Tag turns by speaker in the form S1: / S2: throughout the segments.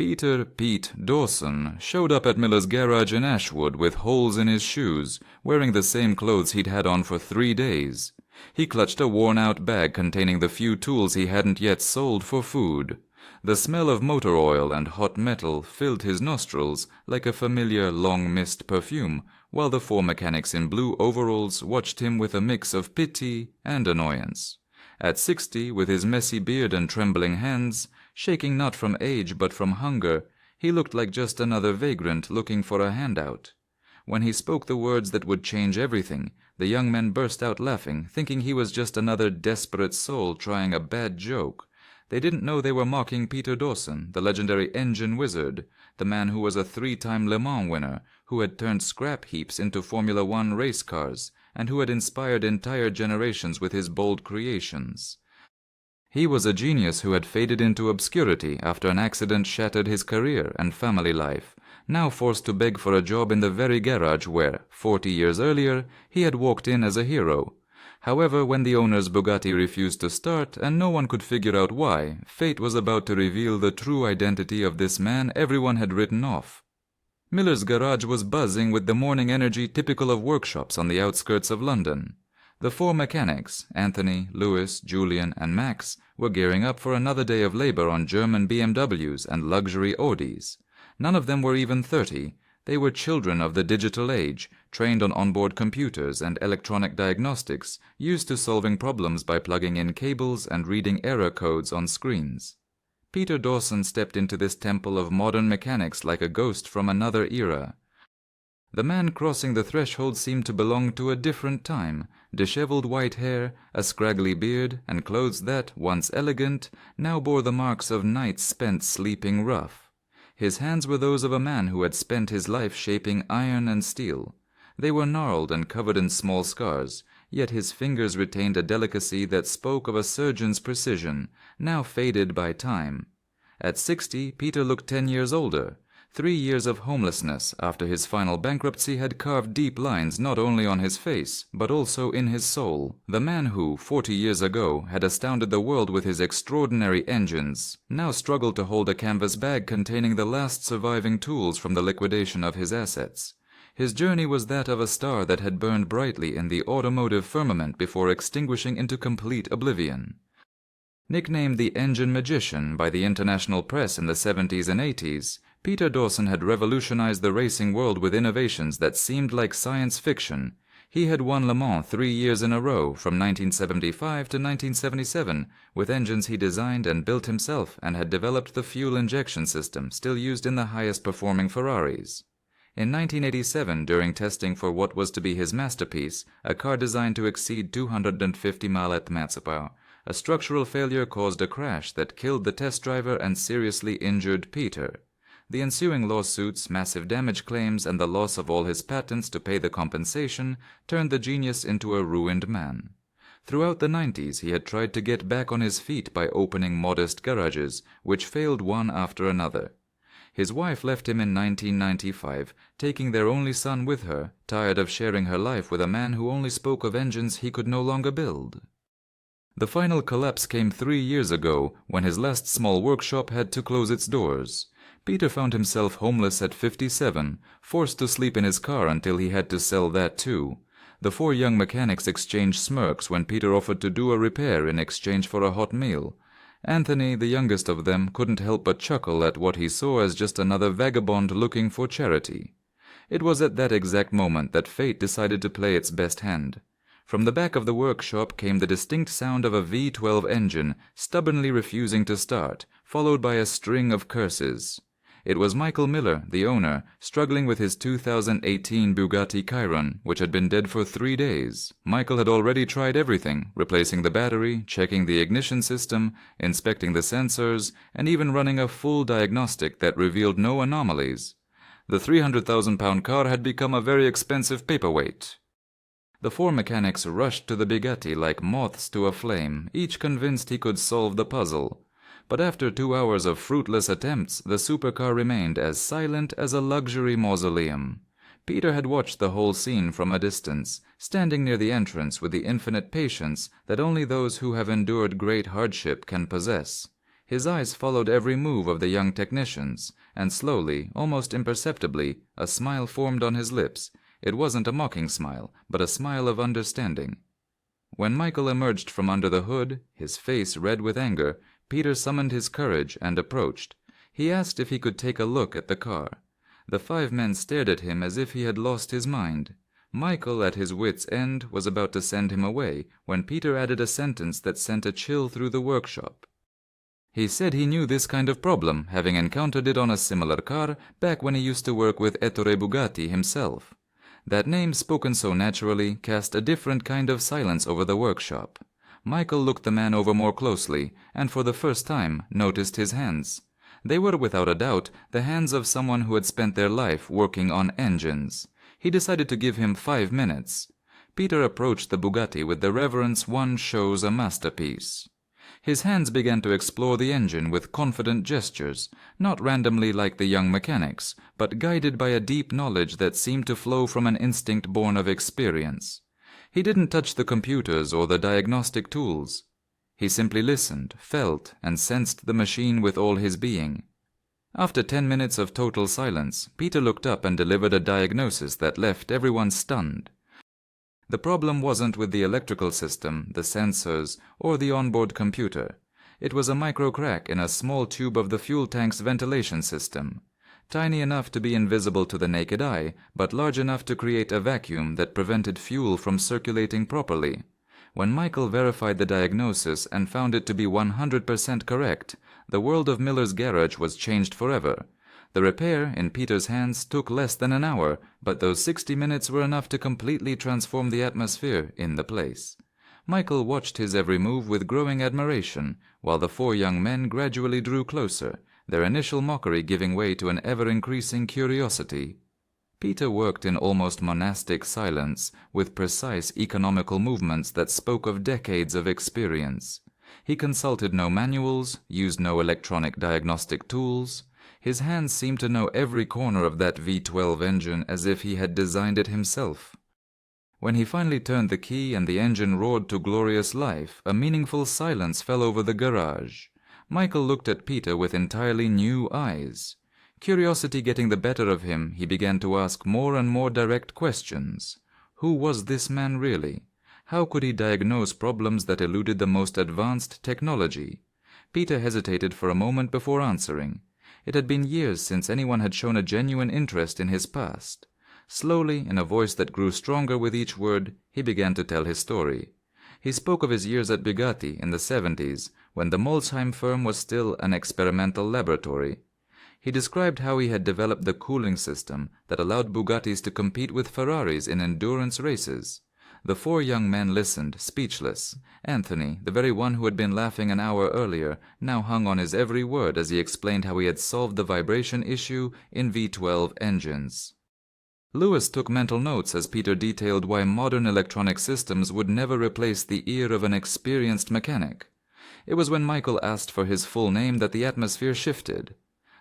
S1: Peter "Pete" Dawson showed up at Miller's garage in Ashwood with holes in his shoes, wearing the same clothes he'd had on for 3 days. He clutched a worn-out bag containing the few tools he hadn't yet sold for food. The smell of motor oil and hot metal filled his nostrils like a familiar long-missed perfume, while the 4 mechanics in blue overalls watched him with a mix of pity and annoyance. At 60, with his messy beard and trembling hands, shaking not from age but from hunger, he looked like just another vagrant looking for a handout. When he spoke the words that would change everything, the young men burst out laughing, thinking he was just another desperate soul trying a bad joke. They didn't know they were mocking Peter Dawson, the legendary engine wizard, the man who was a 3-time Le Mans winner, who had turned scrap heaps into Formula One race cars, and who had inspired entire generations with his bold creations. He was a genius who had faded into obscurity after an accident shattered his career and family life, now forced to beg for a job in the very garage where, 40 years earlier, he had walked in as a hero. However, when the owner's Bugatti refused to start and no one could figure out why, fate was about to reveal the true identity of this man everyone had written off. Miller's garage was buzzing with the morning energy typical of workshops on the outskirts of London. The 4 mechanics, Anthony, Louis, Julian, and Max, were gearing up for another day of labor on German BMWs and luxury Audis. None of them were even 30. They were children of the digital age, trained on onboard computers and electronic diagnostics, used to solving problems by plugging in cables and reading error codes on screens. Peter Dawson stepped into this temple of modern mechanics like a ghost from another era. The man crossing the threshold seemed to belong to a different time, disheveled white hair, a scraggly beard, and clothes that, once elegant, now bore the marks of nights spent sleeping rough. His hands were those of a man who had spent his life shaping iron and steel. They were gnarled and covered in small scars, yet his fingers retained a delicacy that spoke of a surgeon's precision, now faded by time. At 60, Peter looked 10 years older. 3 years of homelessness after his final bankruptcy had carved deep lines not only on his face, but also in his soul. The man who, 40 years ago, had astounded the world with his extraordinary engines, now struggled to hold a canvas bag containing the last surviving tools from the liquidation of his assets. His journey was that of a star that had burned brightly in the automotive firmament before extinguishing into complete oblivion. Nicknamed the Engine Magician by the international press in the 70s and 80s, Peter Dawson had revolutionized the racing world with innovations that seemed like science fiction. He had won Le Mans 3 years in a row, from 1975 to 1977, with engines he designed and built himself, and had developed the fuel injection system still used in the highest-performing Ferraris. In 1987, during testing for what was to be his masterpiece, a car designed to exceed 250 mph, a structural failure caused a crash that killed the test driver and seriously injured Peter. The ensuing lawsuits, massive damage claims, and the loss of all his patents to pay the compensation turned the genius into a ruined man. Throughout the 90s, he had tried to get back on his feet by opening modest garages, which failed one after another. His wife left him in 1995, taking their only son with her, tired of sharing her life with a man who only spoke of engines he could no longer build. The final collapse came 3 years ago, when his last small workshop had to close its doors. Peter found himself homeless at 57, forced to sleep in his car until he had to sell that too. The 4 young mechanics exchanged smirks when Peter offered to do a repair in exchange for a hot meal. Anthony, the youngest of them, couldn't help but chuckle at what he saw as just another vagabond looking for charity. It was at that exact moment that fate decided to play its best hand. From the back of the workshop came the distinct sound of a V12 engine stubbornly refusing to start, followed by a string of curses. It was Michael Miller, the owner, struggling with his 2018 Bugatti Chiron, which had been dead for 3 days. Michael had already tried everything, replacing the battery, checking the ignition system, inspecting the sensors, and even running a full diagnostic that revealed no anomalies. The 300,000-pound car had become a very expensive paperweight. The 4 mechanics rushed to the Bugatti like moths to a flame, each convinced he could solve the puzzle. But after 2 hours of fruitless attempts, the supercar remained as silent as a luxury mausoleum. Peter had watched the whole scene from a distance, standing near the entrance with the infinite patience that only those who have endured great hardship can possess. His eyes followed every move of the young technicians, and slowly, almost imperceptibly, a smile formed on his lips. It wasn't a mocking smile, but a smile of understanding. When Michael emerged from under the hood, his face red with anger, Peter summoned his courage and approached. He asked if he could take a look at the car. The 5 men stared at him as if he had lost his mind. Michael, at his wits' end, was about to send him away when Peter added a sentence that sent a chill through the workshop. He said he knew this kind of problem, having encountered it on a similar car back when he used to work with Ettore Bugatti himself. That name, spoken so naturally, cast a different kind of silence over the workshop. Michael looked the man over more closely, and for the first time noticed his hands. They were, without a doubt, the hands of someone who had spent their life working on engines. He decided to give him 5 minutes. Peter approached the Bugatti with the reverence one shows a masterpiece. His hands began to explore the engine with confident gestures, not randomly like the young mechanics, but guided by a deep knowledge that seemed to flow from an instinct born of experience. He didn't touch the computers or the diagnostic tools. He simply listened, felt, and sensed the machine with all his being. After 10 minutes of total silence, Peter looked up and delivered a diagnosis that left everyone stunned. The problem wasn't with the electrical system, the sensors, or the onboard computer. It was a micro crack in a small tube of the fuel tank's ventilation system, tiny enough to be invisible to the naked eye, but large enough to create a vacuum that prevented fuel from circulating properly. When Michael verified the diagnosis and found it to be 100% correct, the world of Miller's garage was changed forever. The repair, in Peter's hands, took less than an hour, but those 60 minutes were enough to completely transform the atmosphere in the place. Michael watched his every move with growing admiration, while the 4 young men gradually drew closer, their initial mockery giving way to an ever-increasing curiosity. Peter worked in almost monastic silence, with precise economical movements that spoke of decades of experience. He consulted no manuals, used no electronic diagnostic tools. His hands seemed to know every corner of that V12 engine as if he had designed it himself. When he finally turned the key and the engine roared to glorious life, a meaningful silence fell over the garage. Michael looked at Peter with entirely new eyes. Curiosity getting the better of him, he began to ask more and more direct questions. Who was this man really? How could he diagnose problems that eluded the most advanced technology? Peter hesitated for a moment before answering. It had been years since anyone had shown a genuine interest in his past. Slowly, in a voice that grew stronger with each word, he began to tell his story. He spoke of his years at Bugatti in the 70s, when the Molsheim firm was still an experimental laboratory. He described how he had developed the cooling system that allowed Bugattis to compete with Ferraris in endurance races. The 4 young men listened, speechless. Anthony, the very one who had been laughing an hour earlier, now hung on his every word as he explained how he had solved the vibration issue in V12 engines. Lewis took mental notes as Peter detailed why modern electronic systems would never replace the ear of an experienced mechanic. It was when Michael asked for his full name that the atmosphere shifted.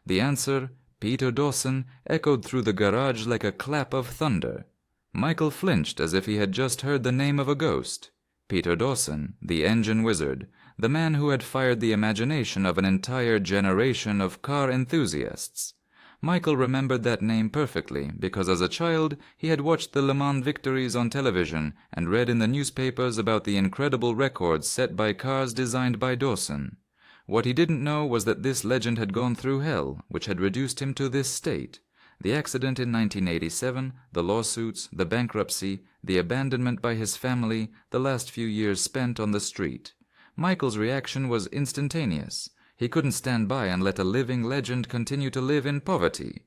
S1: The answer, Peter Dawson, echoed through the garage like a clap of thunder. Michael flinched as if he had just heard the name of a ghost. Peter Dawson, the engine wizard, the man who had fired the imagination of an entire generation of car enthusiasts. Michael remembered that name perfectly because as a child he had watched the Le Mans victories on television and read in the newspapers about the incredible records set by cars designed by Dawson. What he didn't know was that this legend had gone through hell, which had reduced him to this state. The accident in 1987, the lawsuits, the bankruptcy, the abandonment by his family, the last few years spent on the street. Michael's reaction was instantaneous. He couldn't stand by and let a living legend continue to live in poverty.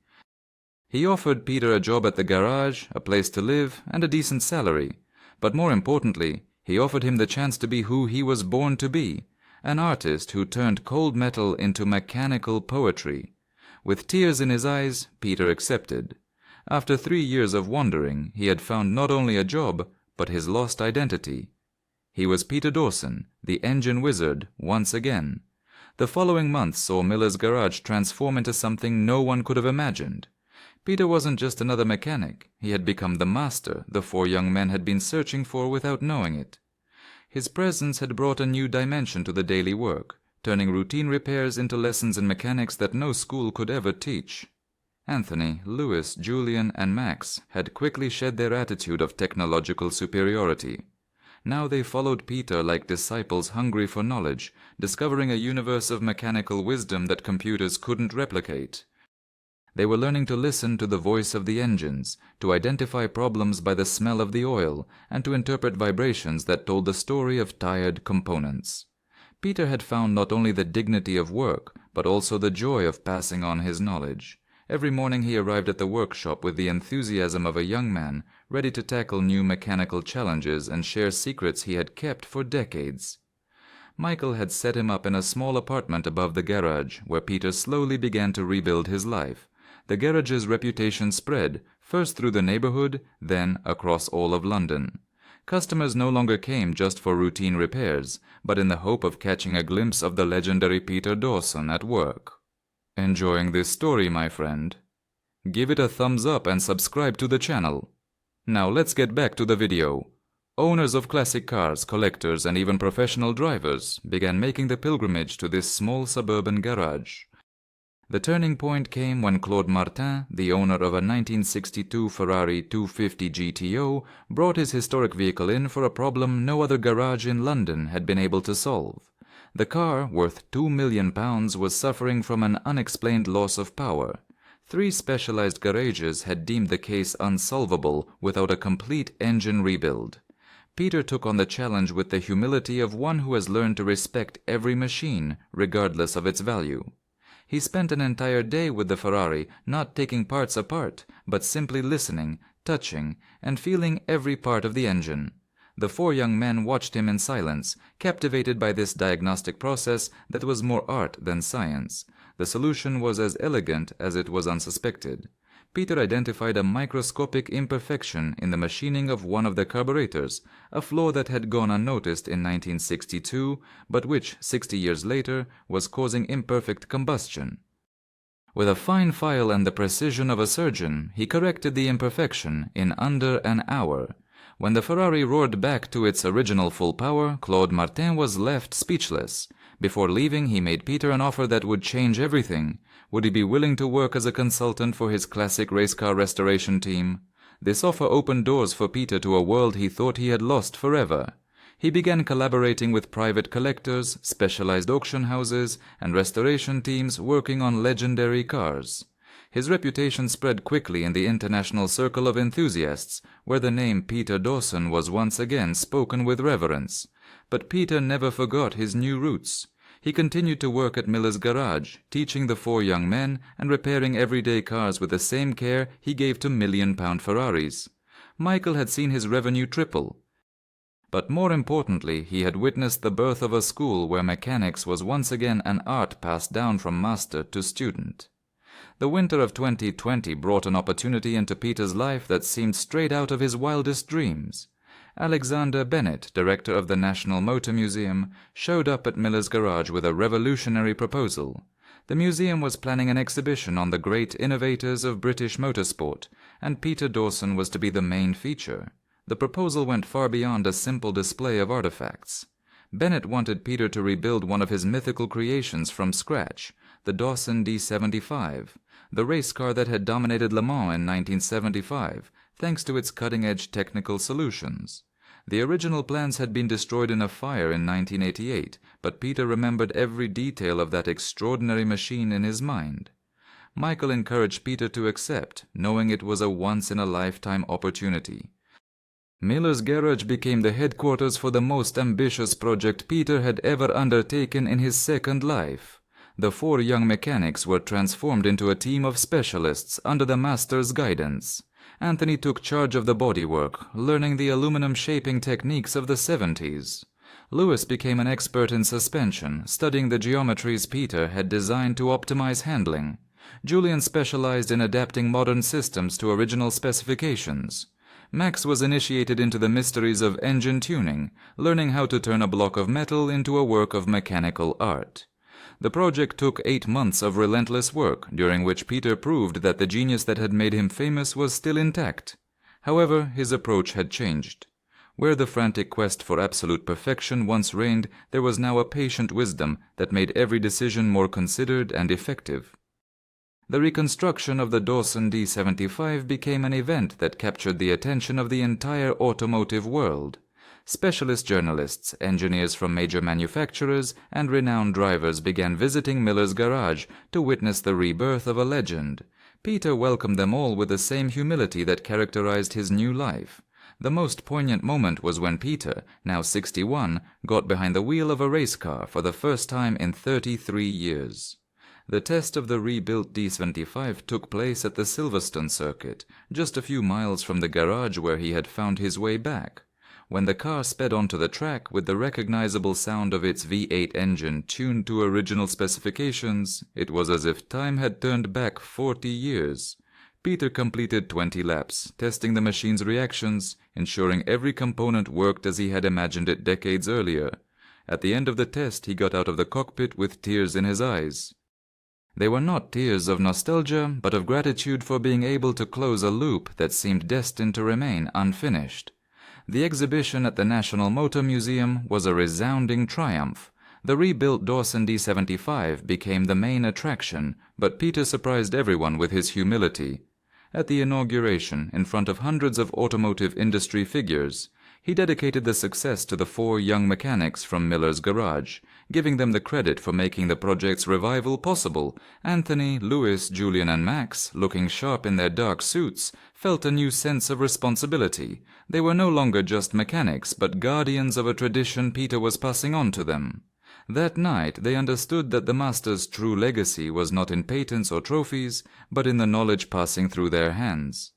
S1: He offered Peter a job at the garage, a place to live, and a decent salary. But more importantly, he offered him the chance to be who he was born to be, an artist who turned cold metal into mechanical poetry. With tears in his eyes, Peter accepted. After 3 years of wandering, he had found not only a job, but his lost identity. He was Peter Dawson, the engine wizard, once again. The following months saw Miller's garage transform into something no one could have imagined. Peter wasn't just another mechanic. He had become the master the 4 young men had been searching for without knowing it. His presence had brought a new dimension to the daily work, turning routine repairs into lessons in mechanics that no school could ever teach. Anthony, Louis, Julian, and Max had quickly shed their attitude of technological superiority. Now they followed Peter like disciples hungry for knowledge, discovering a universe of mechanical wisdom that computers couldn't replicate. They were learning to listen to the voice of the engines, to identify problems by the smell of the oil, and to interpret vibrations that told the story of tired components. Peter had found not only the dignity of work, but also the joy of passing on his knowledge. Every morning he arrived at the workshop with the enthusiasm of a young man, ready to tackle new mechanical challenges and share secrets he had kept for decades. Michael had set him up in a small apartment above the garage, where Peter slowly began to rebuild his life. The garage's reputation spread, first through the neighborhood, then across all of London. Customers no longer came just for routine repairs, but in the hope of catching a glimpse of the legendary Peter Dawson at work. Enjoying this story, my friend? Give it a thumbs up and subscribe to the channel. Now let's get back to the video. Owners of classic cars, collectors, and even professional drivers began making the pilgrimage to this small suburban garage. The turning point came when Claude Martin, the owner of a 1962 Ferrari 250 GTO, brought his historic vehicle in for a problem no other garage in London had been able to solve. The car, worth £2 million, was suffering from an unexplained loss of power. 3 specialized garages had deemed the case unsolvable without a complete engine rebuild. Peter took on the challenge with the humility of one who has learned to respect every machine, regardless of its value. He spent an entire day with the Ferrari, not taking parts apart, but simply listening, touching, and feeling every part of the engine. The 4 young men watched him in silence, captivated by this diagnostic process that was more art than science. The solution was as elegant as it was unsuspected. Peter identified a microscopic imperfection in the machining of one of the carburetors, a flaw that had gone unnoticed in 1962, but which, 60 years later, was causing imperfect combustion. With a fine file and the precision of a surgeon, he corrected the imperfection in under an hour. When the Ferrari roared back to its original full power, Claude Martin was left speechless. Before leaving, he made Peter an offer that would change everything. Would he be willing to work as a consultant for his classic race car restoration team? This offer opened doors for Peter to a world he thought he had lost forever. He began collaborating with private collectors, specialized auction houses, and restoration teams working on legendary cars. His reputation spread quickly in the international circle of enthusiasts, where the name Peter Dawson was once again spoken with reverence. But Peter never forgot his new roots. He continued to work at Miller's garage, teaching the 4 young men and repairing everyday cars with the same care he gave to million-pound Ferraris. Michael had seen his revenue triple. But more importantly, he had witnessed the birth of a school where mechanics was once again an art passed down from master to student. The winter of 2020 brought an opportunity into Peter's life that seemed straight out of his wildest dreams. Alexander Bennett, director of the National Motor Museum, showed up at Miller's garage with a revolutionary proposal. The museum was planning an exhibition on the great innovators of British motorsport, and Peter Dawson was to be the main feature. The proposal went far beyond a simple display of artifacts. Bennett wanted Peter to rebuild one of his mythical creations from scratch, the Dawson D75, the race car that had dominated Le Mans in 1975, thanks to its cutting-edge technical solutions. The original plans had been destroyed in a fire in 1988, but Peter remembered every detail of that extraordinary machine in his mind. Michael encouraged Peter to accept, knowing it was a once-in-a-lifetime opportunity. Miller's garage became the headquarters for the most ambitious project Peter had ever undertaken in his second life. The 4 young mechanics were transformed into a team of specialists under the master's guidance. Anthony took charge of the bodywork, learning the aluminum shaping techniques of the 70s. Louis became an expert in suspension, studying the geometries Peter had designed to optimize handling. Julian specialized in adapting modern systems to original specifications. Max was initiated into the mysteries of engine tuning, learning how to turn a block of metal into a work of mechanical art. The project took 8 months of relentless work, during which Peter proved that the genius that had made him famous was still intact. However, his approach had changed. Where the frantic quest for absolute perfection once reigned, there was now a patient wisdom that made every decision more considered and effective. The reconstruction of the Dawson D75 became an event that captured the attention of the entire automotive world. Specialist journalists, engineers from major manufacturers, and renowned drivers began visiting Miller's garage to witness the rebirth of a legend. Peter welcomed them all with the same humility that characterized his new life. The most poignant moment was when Peter, now 61, got behind the wheel of a race car for the first time in 33 years. The test of the rebuilt D75 took place at the Silverstone circuit, just a few miles from the garage where he had found his way back. When the car sped onto the track with the recognizable sound of its V8 engine tuned to original specifications, it was as if time had turned back 40 years. Peter completed 20 laps, testing the machine's reactions, ensuring every component worked as he had imagined it decades earlier. At the end of the test, he got out of the cockpit with tears in his eyes. They were not tears of nostalgia, but of gratitude for being able to close a loop that seemed destined to remain unfinished. The exhibition at the National Motor Museum was a resounding triumph. The rebuilt Dawson D75 became the main attraction, but Peter surprised everyone with his humility. At the inauguration, in front of hundreds of automotive industry figures, he dedicated the success to the 4 young mechanics from Miller's garage, giving them the credit for making the project's revival possible. Anthony, Louis, Julian, and Max, looking sharp in their dark suits, felt a new sense of responsibility. They were no longer just mechanics, but guardians of a tradition Peter was passing on to them. That night they understood that the master's true legacy was not in patents or trophies, but in the knowledge passing through their hands.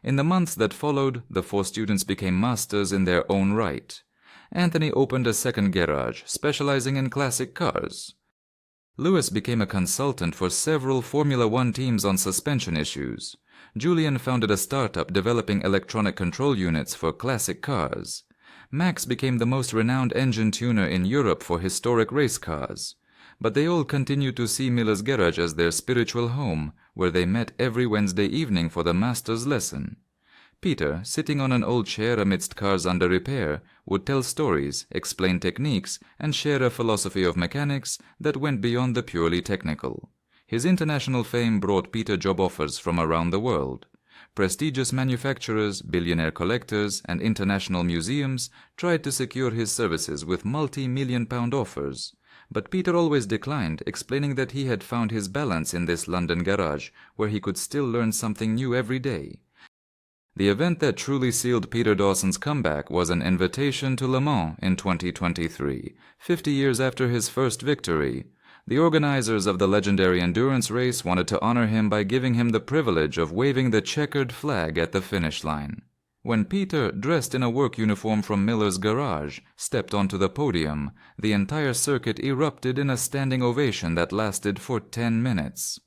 S1: In the months that followed, the 4 students became masters in their own right. Anthony opened a second garage, specializing in classic cars. Louis became a consultant for several Formula One teams on suspension issues. Julian founded a startup developing electronic control units for classic cars. Max became the most renowned engine tuner in Europe for historic race cars. But they all continued to see Miller's garage as their spiritual home, where they met every Wednesday evening for the master's lesson. Peter, sitting on an old chair amidst cars under repair, would tell stories, explain techniques, and share a philosophy of mechanics that went beyond the purely technical. His international fame brought Peter job offers from around the world. Prestigious manufacturers, billionaire collectors, and international museums tried to secure his services with multi-million-pound offers. But Peter always declined, explaining that he had found his balance in this London garage, where he could still learn something new every day. The event that truly sealed Peter Dawson's comeback was an invitation to Le Mans in 2023, 50 years after his first victory. The organizers of the legendary endurance race wanted to honor him by giving him the privilege of waving the checkered flag at the finish line. When Peter, dressed in a work uniform from Miller's garage, stepped onto the podium, the entire circuit erupted in a standing ovation that lasted for 10 minutes.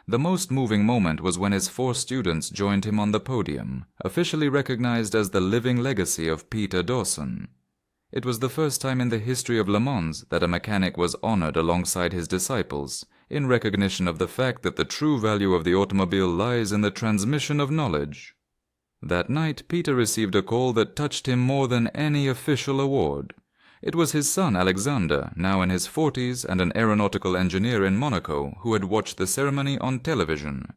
S1: The most moving moment was when his 4 students joined him on the podium, officially recognized as the living legacy of Peter Dawson. It was the first time in the history of Le Mans that a mechanic was honored alongside his disciples, in recognition of the fact that the true value of the automobile lies in the transmission of knowledge. That night, Peter received a call that touched him more than any official award. It was his son Alexander, now in his 40s and an aeronautical engineer in Monaco, who had watched the ceremony on television.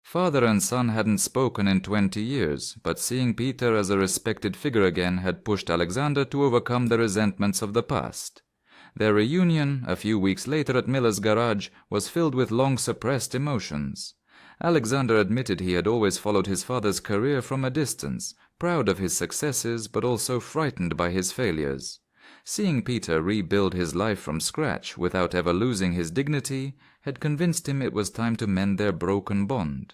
S1: Father and son hadn't spoken in 20 years, but seeing Peter as a respected figure again had pushed Alexander to overcome the resentments of the past. Their reunion, a few weeks later at Miller's garage, was filled with long-suppressed emotions. Alexander admitted he had always followed his father's career from a distance, proud of his successes but also frightened by his failures. Seeing Peter rebuild his life from scratch without ever losing his dignity had convinced him it was time to mend their broken bond.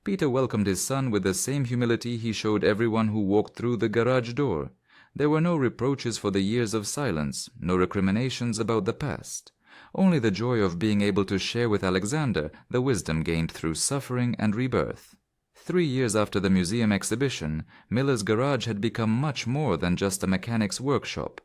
S1: Peter welcomed his son with the same humility he showed everyone who walked through the garage door. There were no reproaches for the years of silence, no recriminations about the past. Only the joy of being able to share with Alexander the wisdom gained through suffering and rebirth. 3 years after the museum exhibition, Miller's garage had become much more than just a mechanic's workshop.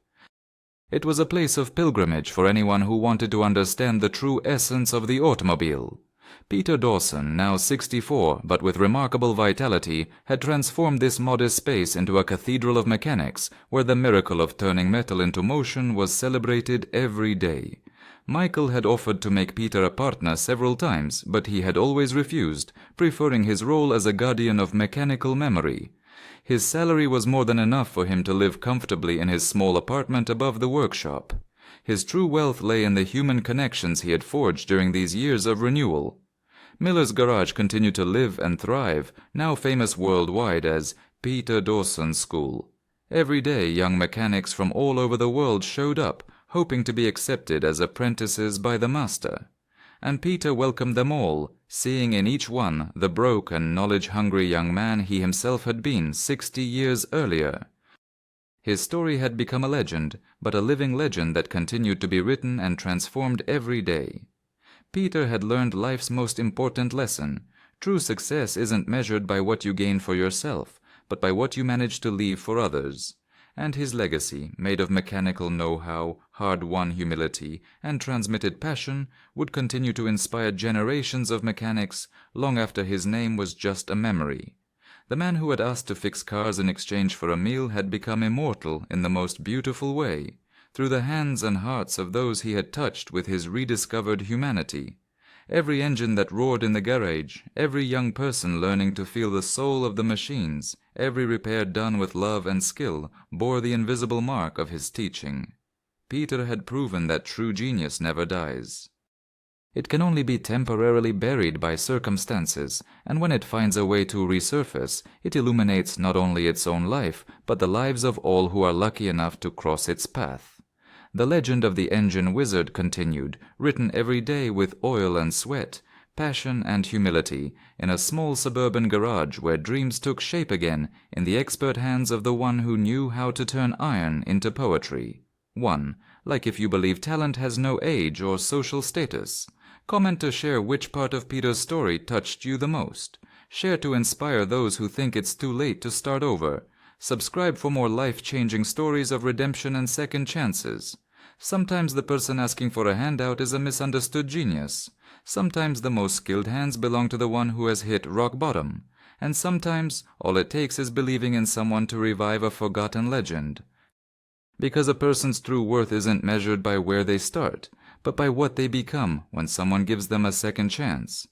S1: It was a place of pilgrimage for anyone who wanted to understand the true essence of the automobile. Peter Dawson, now 64 but with remarkable vitality, had transformed this modest space into a cathedral of mechanics, where the miracle of turning metal into motion was celebrated every day. Michael had offered to make Peter a partner several times, but he had always refused, preferring his role as a guardian of mechanical memory. His salary was more than enough for him to live comfortably in his small apartment above the workshop. His true wealth lay in the human connections he had forged during these years of renewal. Miller's garage continued to live and thrive, now famous worldwide as Peter Dawson School. Every day young mechanics from all over the world showed up, hoping to be accepted as apprentices by the master. And Peter welcomed them all, seeing in each one the broke and knowledge-hungry young man he himself had been 60 years earlier. His story had become a legend, but a living legend that continued to be written and transformed every day. Peter had learned life's most important lesson. True success isn't measured by what you gain for yourself, but by what you manage to leave for others. And his legacy, made of mechanical know-how, hard-won humility, and transmitted passion, would continue to inspire generations of mechanics long after his name was just a memory. The man who had asked to fix cars in exchange for a meal had become immortal in the most beautiful way, through the hands and hearts of those he had touched with his rediscovered humanity. Every engine that roared in the garage, every young person learning to feel the soul of the machines, every repair done with love and skill, bore the invisible mark of his teaching. Peter had proven that true genius never dies. It can only be temporarily buried by circumstances, and when it finds a way to resurface, it illuminates not only its own life, but the lives of all who are lucky enough to cross its path. The legend of the engine wizard continued, written every day with oil and sweat, passion and humility, in a small suburban garage where dreams took shape again in the expert hands of the one who knew how to turn iron into poetry. 1. Like if you believe talent has no age or social status. Comment to share which part of Peter's story touched you the most. Share to inspire those who think it's too late to start over. Subscribe for more life-changing stories of redemption and second chances. Sometimes the person asking for a handout is a misunderstood genius. Sometimes the most skilled hands belong to the one who has hit rock bottom. And sometimes all it takes is believing in someone to revive a forgotten legend. Because a person's true worth isn't measured by where they start, but by what they become when someone gives them a second chance.